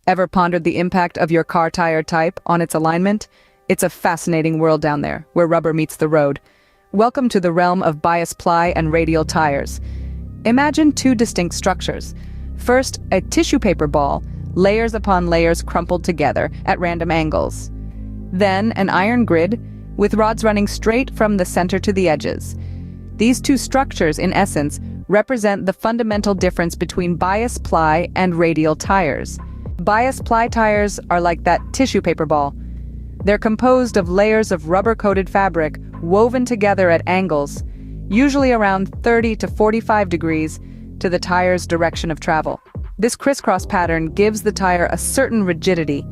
Ever pondered the impact of your car tire type on its alignment? It's a fascinating world down there, where rubber meets the road. Welcome to the realm of bias ply and radial tires. Imagine two distinct structures. First, a tissue paper ball, layers upon layers crumpled together at random angles. Then, an iron grid, with rods running straight from the center to the edges. These two structures, in essence, represent the fundamental difference between bias ply and radial tires. Bias ply tires are like that tissue paper ball. They're composed of layers of rubber-coated fabric woven together at angles, usually around 30 to 45 degrees, to the tire's direction of travel. This crisscross pattern gives the tire a certain rigidity,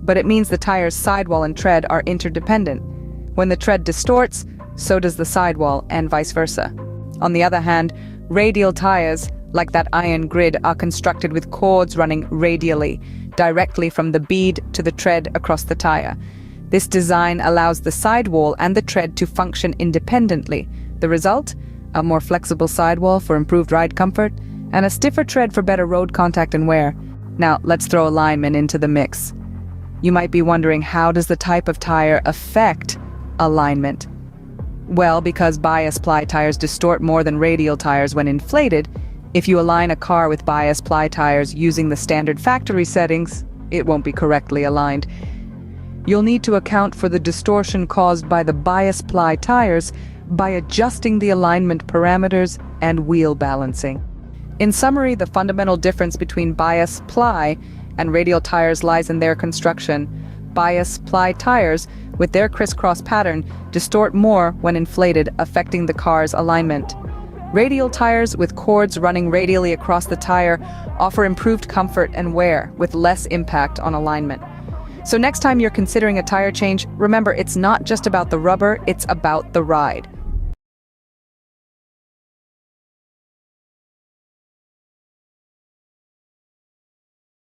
but it means the tire's sidewall and tread are interdependent. When the tread distorts, so does the sidewall, and vice versa. On the other hand, radial tires, like that iron grid, are constructed with cords running radially, directly from the bead to the tread across the tire. This design allows the sidewall and the tread to function independently. The result? A more flexible sidewall for improved ride comfort, and a stiffer tread for better road contact and wear. Now, let's throw alignment into the mix. You might be wondering, how does the type of tire affect alignment? Well, because bias ply tires distort more than radial tires when inflated, if you align a car with bias ply tires using the standard factory settings, it won't be correctly aligned. You'll need to account for the distortion caused by the bias ply tires by adjusting the alignment parameters and wheel balancing. In summary, the fundamental difference between bias ply and radial tires lies in their construction. Bias ply tires, with their crisscross pattern, distort more when inflated, affecting the car's alignment. Radial tires, with cords running radially across the tire, offer improved comfort and wear, with less impact on alignment. So next time you're considering a tire change, remember, it's not just about the rubber, it's about the ride.